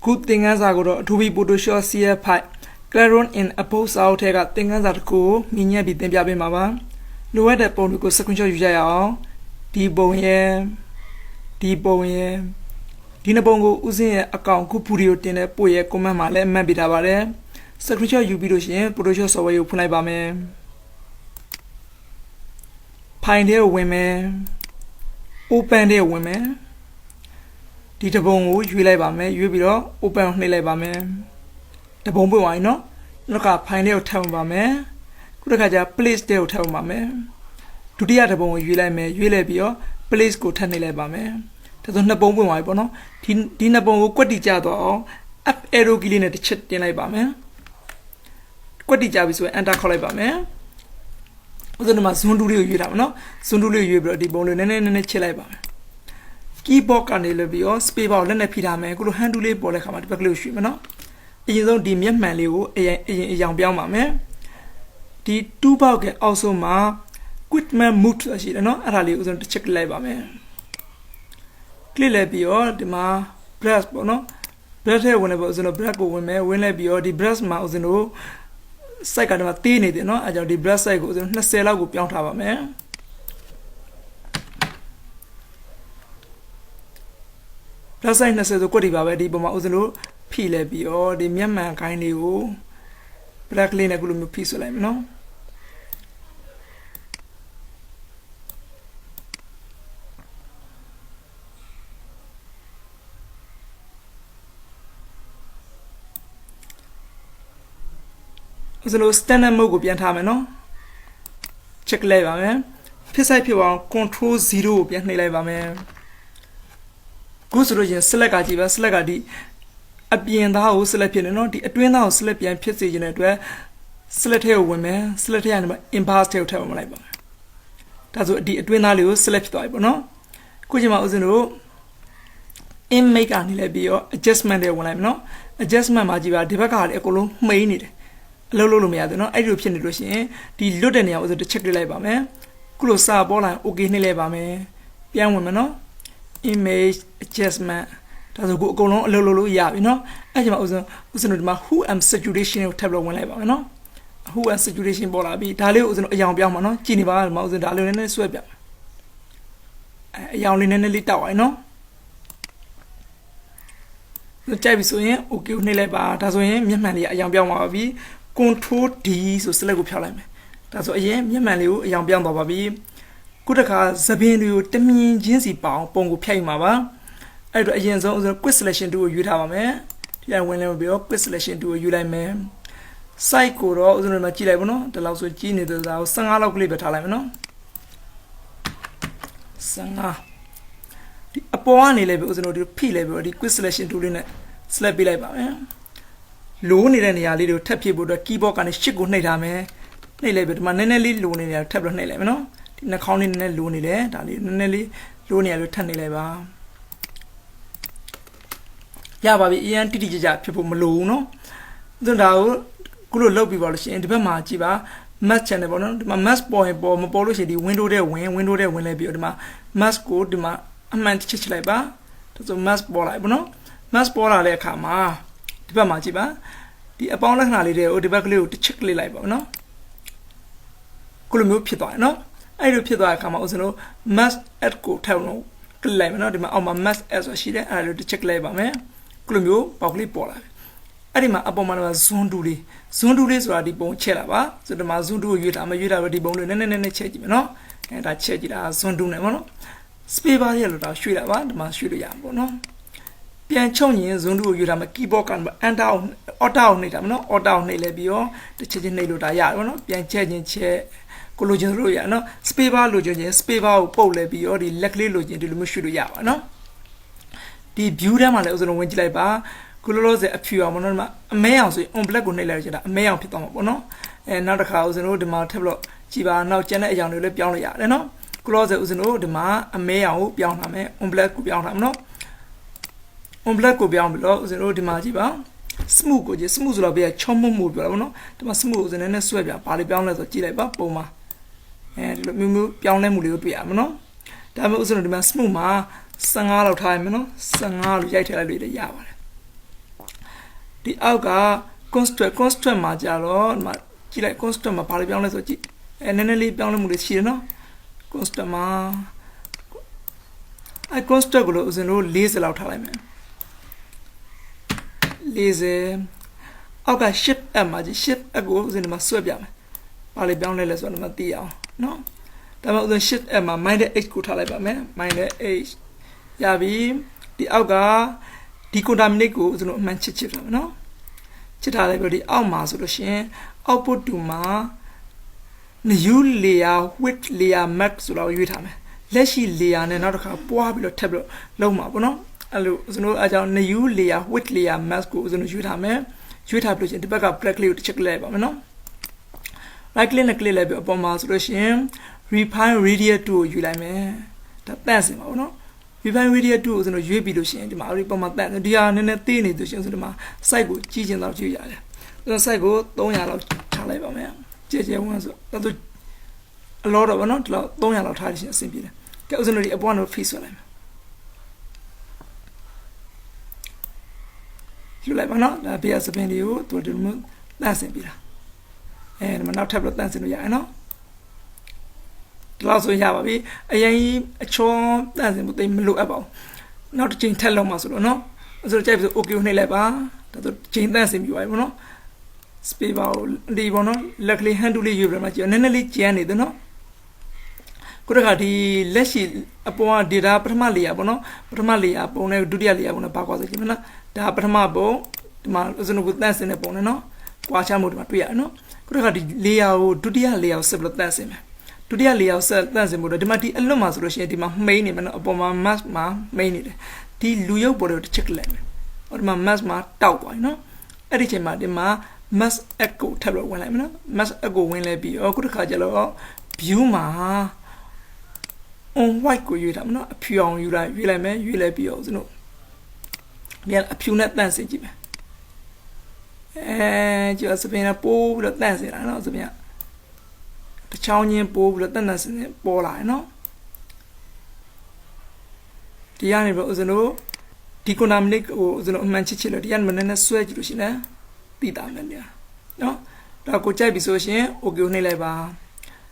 Good thing as I go to be put to show see a pipe. Claron in a post out here got things that cool, Minya be them yabi mama. No other pony go sequential jail. Deboye. Dina bongo using account Kupurio Tina Poye Comamale, maybe Davare. Secretary you be doing, producer away you play by me. Pioneer women. Open their women. Dita bongo, you lay by me, you be open lay by me. The bombo why no? Look up pioneer town by me. Look at your place there town by me. To the other bongo, you lay me, you lay be your place go 10 lay by me. There's no bombo why bono. Dina bongo, what did you do? Up arrow gilling at the chet in lay by me. What did you do? And I call it by me. Soon do you have no? Soon do you brought the bone and a chilaba. Keep walk on the levio, speak out and a pitame, go handle it, bola come at Paclushi, no? You don't deem young man, a young Biamame. The 2 pocket also ma, quit man moved as you know, and I was on the check labor man. Clearly be all the ma, brass bono, breath when I was in a black woman, when I be all the brass mouse and all. Seikta ma tini de no aja di breast side ko 20 လောက်ကိုပြောင်းထားပါမယ် breast side 20ဆိုကွက်တီပါပဲဒီပုံမှာဥစဉ်လို့ဖိလဲပြီးတော့ဒီမျက်မှန်ခိုင်းလေးကို black လေးနဲ့ခုလိုမျိုးဖိဆွလိုက်မယ်နော် So, standard mode will be no check level, man. Precise people control 0 be level, man. Go to the select a select a being the house select no the twin house select and pitch in it where select here women, select animal impasse tell labor. That's what the twin house select type, no? Kujima was no in make an labio adjustment there when I'm no adjustment majiva debaka ecolo may need. Lolo me no I do pin the Ludenia was the check labor me. Close up all and okay labor me. Young woman no image adjustment. That's a good go on lolo ya, you know. I was not who am saturation of tableau one labor, you know. Who am saturation bola be Dalio was a young Biamano, Geneva, Mouse and Dalio and Swabia. A young in a little, I know. The type is so yeah, okay, labor, that's why Yamani, a young Biamabi. Control D so select up your that's what I am, Yamalu, young Bian Babi. Good a car, Sabinu, Temi, Jinsy Bow, Pongo Pay Mava. I do a yen of the quiz selection to you have a man. Yeah, whenever be up quiz selection to you like man. Psycho, or the Machilevano, the Laos of Genie, the Lao Sanga of Libertalamino. Sanga. The upon level was no P level, the quiz selection to the slap labor. Loony and ya little tap you the keyboard and a chick good night, man. Nay labor, my Nelly loony a tablet name, no? In a county loony there, Nelly loony a tiny labor. Ya, baby, Ian Titija, people Malone. The Dow, good low people, and the Machiva, match and my mass boy, my policy, the window there, window there, when I be my mass go to my a man chich labor. That's a mass ball, I know. Mass ball, I come. The Machiba, the upon holiday or the Baclu to check labor, no? Kulumu Pito, no? I do Pito come out, no? Mass at go tell no. Claim no, my mass as a sheet, I do check labor, man. Kulumu, probably polar. I did my upon my Zunduli. Zundulis were the bone chelava, so the Mazundu you have the bone and then check, no? And I check it as Zundunemo. Speak by the shoot about the Mashuya, no? Pian Choni, Zundu, you have a keyboard and down or down it, no, or down a labio, the changing Nelo Daya, no, Pian changing chair, Collogian Roya, no, Speva Logian, Speva, Polebi, or the Luckily Logian to the Mushuya, no. The beauty man was on a winter labor, Colors a few among males on black on a male piton, no, and another house and old demand tableau, Chiva, now Jenna young Piano, no, Closet was an old demand, a male, Piano, on black Piano, no. On black will be on below the road Majiba. Smooth, just smooth will be a chombo move, no? To smooth and then a swabia, party bound as a chileba, poma. And move beyond them will be no? That was on the smooth ma, sang all of time, no? Sang all of Yaita the Yawa. ဒီအောက်က construct မှာကြာတော့ဒီမှာကြည့်လိုက် construct မှာဘာလို့ပြောင်းလဲဆိုကြည့်နည်းနည်းလေးပြောင်းလဲမှုတွေရှိတယ်နော် construct မှာconstruct ကိုလို့ဦးဇင်းတို့40လောက်ထားလိုက်မယ်40အောက်က shift app မှာကြည့် shift app ကိုဦးဇင်းတို့မှာဆွဲပြမယ်ဘာလို့ပြောင်းလဲလဲဆိုတော့ဒီမှာသိအောင်နော်ဒါမှမဟုတ် shift app မှာ -h ကိုထားလိုက်ပါမယ်-h ရပြီဒီအောက်ကဒီ contaminate ကိုဦးဇင်းတို့အမှန်ချစ်ထားမယ်နော်ချစ်ထားလိုက်ပြီးဒီအောက်မှာဆိုလို့ရှိရင် output to မှာ new layer width layer max ဆိုတော့ရွေးထားမယ်လက်ရှိ layer နဲ့နောက်တစ်ခါပွားပြီးတော့ထပ်ပြီးတော့လုံးမှာပေါ့နော်အဲ့လိုဦးဇင်းတို့အကြောင်း new layer width layer max ကိုဦးဇင်းတို့ရွေးထားမယ်ရွေးထားပြီးလို့ရှိရင်ဒီဘက်က black လေးကိုတစ်ချက်လိုက်ပါမယ်နော် right click နဲ့ click လိုက်ပြီးအပေါ်မှာဆိုလို့ရှိရင် refine radius 2ကိုယူလိုက်မယ်ဒါတန့်စင်ပါဘူးနော် refine radius 2ကိုကျွန်တော်ရွေးပြီးလို့ရှိရင်ဒီမှာအပေါ်မှာတန့်ဒီဟာနည်းနည်းသေးနေလို့ရှိရင်ဆိုဒီမှာ site ကိုကြီးကျင်တော့ကြည့်ရတယ်ကျွန်တော် site ကို300လောက်ထားလိုက်ပါမယ်ကြဲကြဲဝန်းဆိုတော့အလောတော့ဗောနော်ဒီလောက်300လောက်ထားလို့ရှိရင်အဆင်ပြေတယ်ကဲဦးဇင်းတို့ဒီအပေါ်ကတော့ feed ဆွဲလိုက်မယ်လှူလိုက်ပါနော်ဒါဘေးကစပင်လေးကိုသူတို့တန့်စင်ပြီးတာဒီမှာနောက်ထပ်ပြီးတော့တန့်စင်လို့ရတယ်နော်ဒီလောက်ဆိုရပါပြီအရင်အချောတန့်စင်မှုတိတ်မလိုအပ်ပါဘူးနောက်တစ်ချိန်ထပ်လောက်မှဆိုတော့နော်ဆိုတော့ကြိုက်ပြီး okay ကိုနှိပ်လိုက်ပါဒါဆိုချိန်တန့်စင်ပြီးပါပြီဗောနော် space bar ကိုဒီဗောနော်လက်ကလေး hand tool လေးရွေးပြီးတော့မှကြည့်နည်းနည်းလေးကျန်းနေတယ်နော်ခုတခါဒီလက်ရှိအပေါ်က data ပထမ layer ဗောနော်ပထမ layer ပုံနဲ့ဒုတိယ layer ပုံနဲ့ဘာကွာဆိုကြည့်မလားဒါပထမပုံဒီမှာဦးဇင်းတို့တန့်စင်တဲ့ပုံနဲ့နော်ကွာချမှုဒီမှာတွေ့ရတယ်နော်ခုတခါဒီ layer ကိုဒုတိယ layer ကိုဆက်ပြီးတော့တန့်စင်မယ်ဒုတိယ layer ဆက်တန့်စင်မှုတော့ဒီမှာဒီအလွတ်မှာဆိုလို့ရှိရင်ဒီမှာ main နေမယ်နော်အပေါ်မှာ mask မှာ main နေတယ်ဒီလူရုပ်ပေါ်တွေကိုတစ်ချက်လိုက်မယ်ဟောဒီမှာ mask မှာတောက်သွားပြီနော်အဲ့ဒီချိန်မှာဒီမှာ mask app ကိုထပ်လို့ဝင်လိုက်မယ်နော် mask app ကိုဝင်လဲပြီးခုတစ်ခါကျတော့ view မှာ on white ကိုရွေးတာမနော်အဖြူအောင်ရွေးလိုက်မယ်ရွေးလိုက်ပြီးတော့ဦးဇင်းတို့ဒီအဖြူနဲ့တန့်စင်ကြည့်မယ်ကျော်စပင်းကပိုးပြီးတော့တန့်စင်လာနော်စပင်းကတချောင်းချင်းပိုးပြီးတော့တန့်စင်ပေါ်လာတယ်နော်ဒီကနေပြီးဦးဇင်းတို့ဒီ contaminate ကိုဦးဇင်းတို့အမှန်ချစ်လို့ဒီကနေမနဲ့ဆွဲကြည့်လို့ရှိရင်သိတာမယ်ဗျာနော်ဒါကိုကြိုက်ပြီဆိုရှင် okay ကိုနှိပ်လိုက်ပါ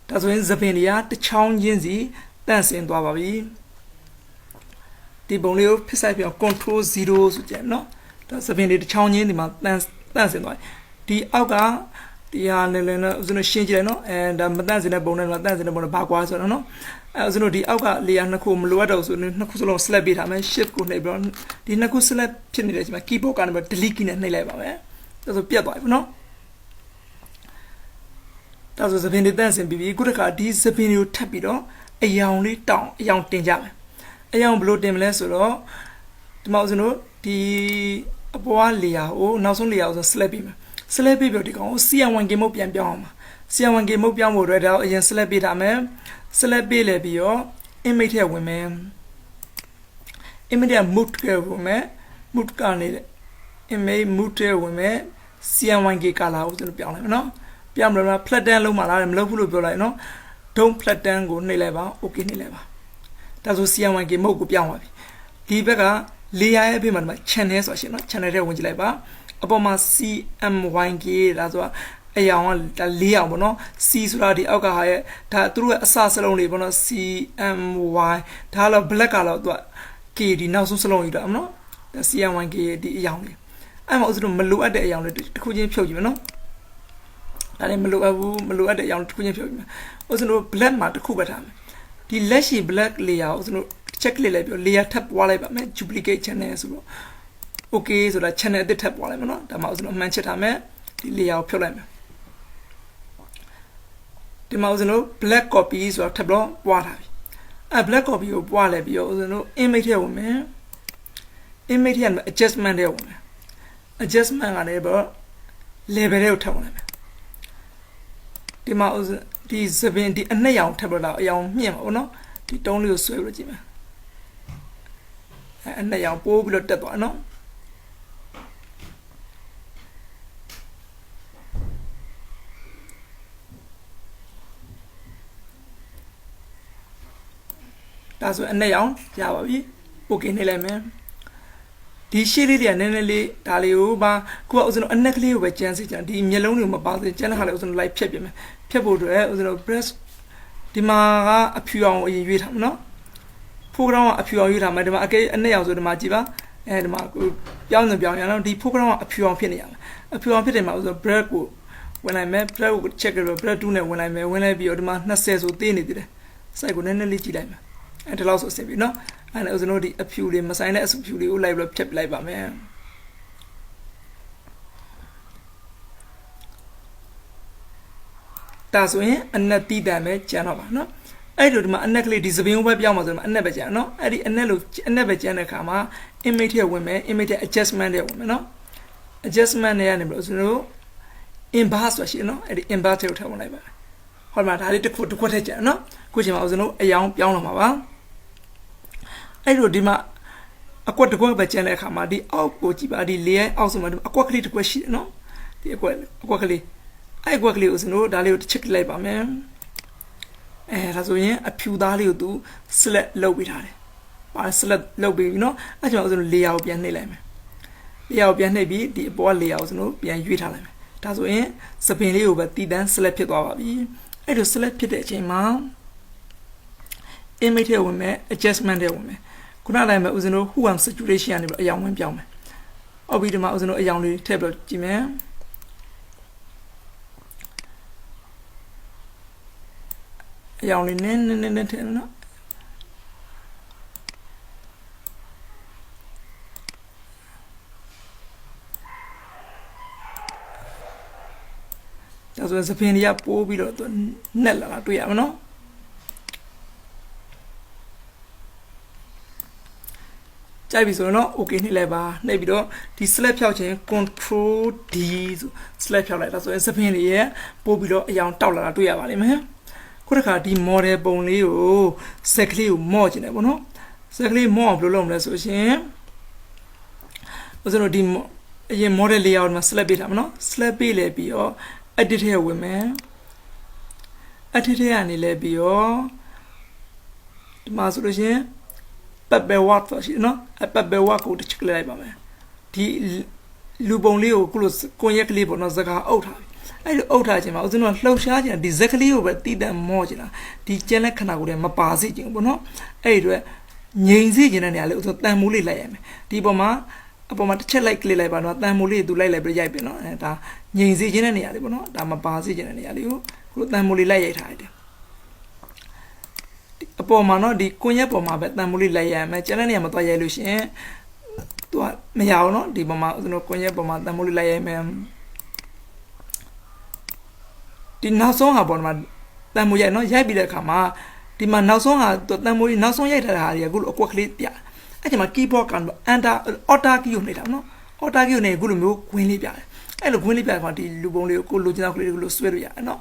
ဒါဆိုရင်စပင်းတွေကတချောင်းချင်းစီတန့်စင်သွားပါပြီဒီပုံလေးကိုဖစ်ဆိုင်ပြောင်း control 0ဆိုကြနော်ဒါစပင်းတွေတစ်ချောင်းချင်းဒီမှာတန့်စင်သွားဒီအောက်ကဒီဟာလည်းလည်းဦးဇင်းတို့ရှင်းကြည့်လိုက်နော်ဒါမတန့်စင်တဲ့ပုံနဲ့တန့်စင်တဲ့ပုံနဲ့ဘာကွာဆိုတော့နော်ဦးဇင်းတို့ဒီအောက်က layer နှစ်ခုမလိုအပ်တော့ဆိုနှစ်ခုစလုံး select ပေးထားမယ် shift ကိုနှိပ်ပြီးတော့ဒီနှစ်ခု select ဖြစ်နေတဲ့အချိန်မှာ keyboard ကနေပြီး delete key နဲ့နှိပ်လိုက်ပါမယ်ဒါဆိုပြတ်သွားပြီနော်ဒါဆိုစပင်းတွေတန့်စင်ပြီးပြီခုတစ်ခါဒီစပင်းတွေကိုထပ်ပြီးတော့အယောင်လေးတောင်းအယောင်တင်ကြမယ်အယောင်ဘယ်လိုတင်မလဲဆိုတော့ဒီမှာဦးဇင်းတို့ဒီအပေါ်က layer ကိုနောက်ဆုံး layer ကို select ပေးမယ် select ပေးပြီးဒီကောင်ကို CN1 game mode ပြန်ပြောင်းအောင်ပါ CN1 game mode ပြောင်းဖို့အတွက်ဒါအရင် select ပေးထားမယ် select ပေးလဲပြီးတော့ image ထဲဝင်မယ် image ထဲ mood ထဲဝင်မယ် mood ကနေ image mood ထဲဝင်မယ် CN1 game color ကိုကျွန်တော်ပြောင်းလိုက်မယ်နော်ပြောင်းပြီးတော့ flatten လုံးမှာလားမလုပ်ဘူးလို့ပြောလိုက်နော် don't flatten ကိုနှိပ်လိုက်ပါ okay နှိပ်လိုက်ပါဒါဆို CN1 game mode ကိုပြောင်းပါပြီဒီဘက်က layer ရဲ့အပြင်မှာဒီမှာ channel ဆိုတာရှိနော် channel ထဲဝင်ကြည့်လိုက်ပါအပေါ်မှာ CMYK ဒါဆိုတာအယောင်ကဒါ၄အောင်ပေါ့နော် C ဆိုတာဒီအောက်ကဟာရဲ့ဒါသူတို့ရဲ့အစစလုံးတွေပေါ့နော် CMY ဒါတော့ black ကတော့သူက K ဒီနောက်ဆုံးစလုံးယူတာနော်ဒါ CMYK ဒီအယောင်လေးအဲ့မှာဥစ္စာတို့မလိုအပ်တဲ့အယောင်လေးတစ်ခုချင်းဖြုတ်ကြည့်မယ်နော်ဒါလည်းမလိုအပ်ဘူးမလိုအပ်တဲ့အယောင်တစ်ခုချင်းဖြုတ်ကြည့်မယ်ဥစ္စာတို့ black မှာတစ်ခုပဲထားမယ်ဒီလက်ရှိ black layer ကိုဥစ္စာတို့ check လိုက်ပြီး layer ထပ်ပွားလိုက်ပါမယ် duplicate channel ဆိုတော့ okay ဆိုတာ channel အသစ်ထပ်ပွားလိုက်မယ်နော်ဒါမှဥစ္စာတို့အမှန်ချစ်ထားမယ်ဒီ layer ကိုဖြုတ်လိုက်မယ်ဒီမှာဥစဉ်တို့ black copy ဆိုတာထပ်ပြီးပွားထားပြီblack copy ကိုပွားလဲပြီးတော့ဥစဉ်တို့ image ထဲဝင်မယ် image ထဲမှာ adjustment ထဲဝင်မယ် adjustment ကလည်းပေါ့ level ထဲကိုထပ်ဝင်လိုက်မယ်ဒီမှာဥစဉ်ဒီ7ဒီအနှစ်ရောင်ထပ်ပြီးတော့အရောင်မြင့်ပါဘောနော်ဒီတုံးလေးကိုဆွဲပြီးတော့ကြည့်မယ်အနှစ်ရောင်ပိုးပြီးတော့တက်သွားနော်ဒါဆိုအနဲ့ရောင်ရပါပြီ okay နှိပ်လိုက်မယ်ဒီ ဒီရှေ့လေးတွေကနည်းနည်းလေးဒါလေးကိုပါကိုကဥစဉ်တော့အနက်ကလေးကိုပဲကျန်းစီကြဒီမျက်လုံးတွေမပါသေးကျန်းတဲ့ခါလေးဥစဉ်တော့လိုက်ဖြတ်ပြမယ်ဖြတ်ဖို့အတွက်ဥစဉ်တော့ brush ဒီမှာကအဖြူအောင်အရင်ရွေးထားမယ်နော်ဖိုးကောင်ကအဖြူအောင်ရွေးထားမယ်ဒီမှာအကဲအနက်အောင်ဆိုဒီမှာကြည့်ပါဒီမှာကိုပြောင်းရအောင်ဒီဖိုးကောင်ကအဖြူအောင်ဖြစ်နေရမယ်အဖြူအောင်ဖြစ်တယ်မှာဥစဉ် brush ကိုဝင်လိုက်မယ် brush ကို check ပြီး brush 2နဲ့ဝင်လိုက်မယ်ဝင်လိုက်ပြီးတော့ဒီမှာ20ဆိုသေးနေသေးတယ်စိုက်ကိုနည်းနည်းလေးကြည့်လိုက်မယ်ဒီလောက်ဆိုအဆင်ပြေနော်အဲ့ဒါဥစဉ်တို့ဒီအဖြူလေးမဆိုင်တဲ့အဖြူလေးကိုလိုက်ပြီးတော့ဖြတ်ပြလိုက်ပါမယ်ဒါဆိုရင်အနက်တီးတန်ပဲကျန်တော့ပါနော်အဲ့လိုဒီမှာအနက်ကလေးဒီစပင်းဘက်ပြောင်းမှာဆိုတော့အနက်ပဲကျန်နော်အဲ့ဒီအနက်ပဲကျန်တဲ့အခါမှာ image ထဲဝင်မယ် image ထဲ adjustment ထဲဝင်မယ်နော် adjustment ထဲကနေပြီးတော့ကျွန်တော်တို့ inverse ဆိုရှိတယ်နော်အဲ့ဒီ inverse ထဲကိုထည့်ဝင်လိုက်ပါမယ်ဟောဒီမှာဒါလေးတစ်ခွက်ထည့်ကျန်နော်ခုချိန်မှာကျွန်တော်တို့အယောင်ပြောင်းလာမှာပါအဲ့လိုဒီမှာအကွက်တစ်ခွက်ပဲကျန်တဲ့အခါမှာဒီအောက်ကိုကြည့်ပါဒီ layer အောက်ဆိုမှာဒီအကွက်ကလေးတစ်ခွက်ရှိတယ်နော်ဒီအကွက်ကလေးအဲ့ကွက်ကလေးကိုကျွန်တော်တို့ဒါလေးကိုတစ်ချက်လိုက်ပါမယ်ဒါဆိုရင်အဖြူသားလေးကိုသူ select လုပ်ပေးထားတယ်ပါ select လုပ်ပေးပြီနော်အဲ့ကျွန်တော်ကျွန်တော် layer ကိုပြန်နှိပ်လိုက်မယ် layer ကိုပြန်နှိပ်ပြီးဒီအပေါ်က layer ကိုကျွန်တော်ပြန်ရွေးထားလိုက်မယ်ဒါဆိုရင်စပင်လေးကိုပဲတည်တန်း select ဖြစ်သွားပါပြီအဲ့လို select ဖြစ်တဲ့အချိန်မှာ image ထဲဝင်မယ် adjustment ထဲဝင်မယ်ခုနတိုင်းမှာဦးဇင်းတို့ who am saturation ကနေပြီးအယောင်ဝင်ပြောင်းမယ်အော်ပြီးဒီမှာဦးဇင်းတို့အယောင်လေးထည့်ပြီးကြည့်မယ်အယောင်လေးနည်းထည့်နော်ဒါဆိုရင်စပင်တွေကပိုးပြီးတော့နှက်လာတာတွေ့ရမှာနော်ကြိုက်ပြီဆိုတော့ okay နှိပ်လိုက်ပါနှိပ်ပြီးတော့ဒီ select ဖြောက်ခြင်း control D ဆို select ဖြောက်လိုက်ဒါဆိုရင်စပင်တွေရဲ့ပို့ပြီးတော့အယောင်တောက်လာတာတွေ့ရပါလိမ့်မယ်ခုတစ်ခါဒီ model ပုံလေးကိုစက်ကလေးကိုမော့ကျင်တယ်ပေါ့နော်စက်ကလေးမော့အောင်ဘယ်လိုလုပ်မလဲဆိုရှင်ဥစဉ်တော့ဒီအရင် model layout မှာ select ပေးထားမှာနော် select ပေးလဲပြီးတော့ edit ထဲဝင်မယ် edit ထဲကနေလဲပြီးတော့ဒီမှာဆိုလို့ရှင်Facbook ဆိုရှိနော်Facbookကိုတစ်ချက်လိုက်ပါမယ်ဒီလူပုံလေးကိုခုလိုကွန်ရက်ကလေးပေါ့နော်စကားအုပ်ထားပြီအဲ့လိုအုပ်ထားခြင်းမှာဦးဇင်းတို့လှုပ်ရှားခြင်းဒီဇက်ကလေးကိုပဲတည်တံ့မော့ခြင်းလားဒီကျန်တဲ့ခဏကိုလည်းမပါစေခြင်းပေါ့နော်အဲ့ဒီအတွက်ငြိမ်စေခြင်းတဲ့နေရာလေးဦးဇင်းတန်မိုးလေးလိုက်ရမယ်ဒီပေါ်မှာအပေါ်မှာတစ်ချက်လိုက်ကလစ်လိုက်ပါတော့တန်မိုးလေးသူလိုက်လိုက်ပြီးရိုက်ပြီနော်အဲဒါငြိမ်စေခြင်းတဲ့နေရာလေးပေါ့နော်ဒါမပါစေခြင်းတဲ့နေရာလေးကိုခုလိုတန်မိုးလေးလိုက်ရိုက်ထားရတယ်အပေါ်မှာနော်ဒီကွန်ရက်ပေါ်မှာပဲတန်မိုးလေးလိုက်ရမယ်ကျန်တဲ့နေရာမှာသွားရိုက်လို့ရှိရင်သူကမရအောင်နော်ဒီပေါ်မှာကျွန်တော်ကွန်ရက်ပေါ်မှာတန်မိုးလေးလိုက်ရမယ်ဒီနောက်ဆုံးဟာပေါ်မှာတန်မိုးရိုက်နော်ရိုက်ပြီးတဲ့အခါမှာဒီမှာနောက်ဆုံးဟာတန်မိုးကြီးနောက်ဆုံးရိုက်ထားတာဟာဒီအခုလိုအကွက်ကလေးပြအဲ့ဒီမှာ keyboard က enter alt key ကိုနှိပ်တာနော် alt key ကိုနှိပ်အခုလိုမျိုးခွင်းလေးပြတယ်အဲ့လိုခွင်းလေးပြတဲ့အခါဒီလူပုံလေးကိုကိုလိုချင်တဲ့ကလေးကိုလိုဆွဲလို့ရတယ်နော်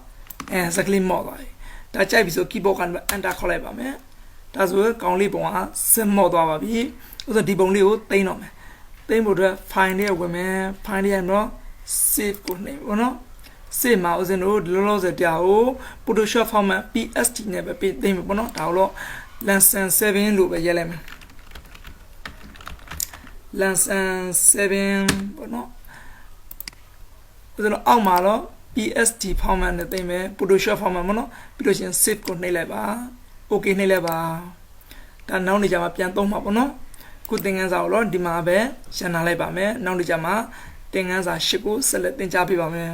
စကလေးမော့သွားပြီဒါကြိုက်ပြီဆို keyboard က enter ခေါက်လိုက်ပါမယ်ဒါဆိုကောင်လေးပုံကစမော့သွားပါပြီဥစ္စာဒီပုံလေးကိုသိမ်းတော့မယ်သိမ်းဖို့အတွက် file လေးဝင်မယ် file လေးရတော့ save ကိုနှိပ်ပါနော် save မှာဥစ္စာတို့လောလောဆယ်တရားကို Photoshop format PSD နဲ့ပဲသိမ်းမယ်ပေါ့နော်ဒါတော့ lesson 7လို့ပဲရေးလိုက်မယ် lesson 7ပေါ့နော်ဥစ္စာအောက်မှာတော့ PSD format နဲ့သိမ်းမယ် Photoshop format ပေါ့နော်ပြီးလို့ရှိရင် save ကိုနှိပ်လိုက်ပါ okay နှိပ်လိုက်ပါဒါနောက်နေကြမှာပြန်သုံးမှာပေါ့နော်ခုသင်ခန်းစာကိုတော့ဒီမှာပဲရှင်းထားလိုက်ပါမယ်နောက်နေကြမှာသင်ခန်းစာ8ကိုဆက်လက်သင်ကြားပေးပါမယ်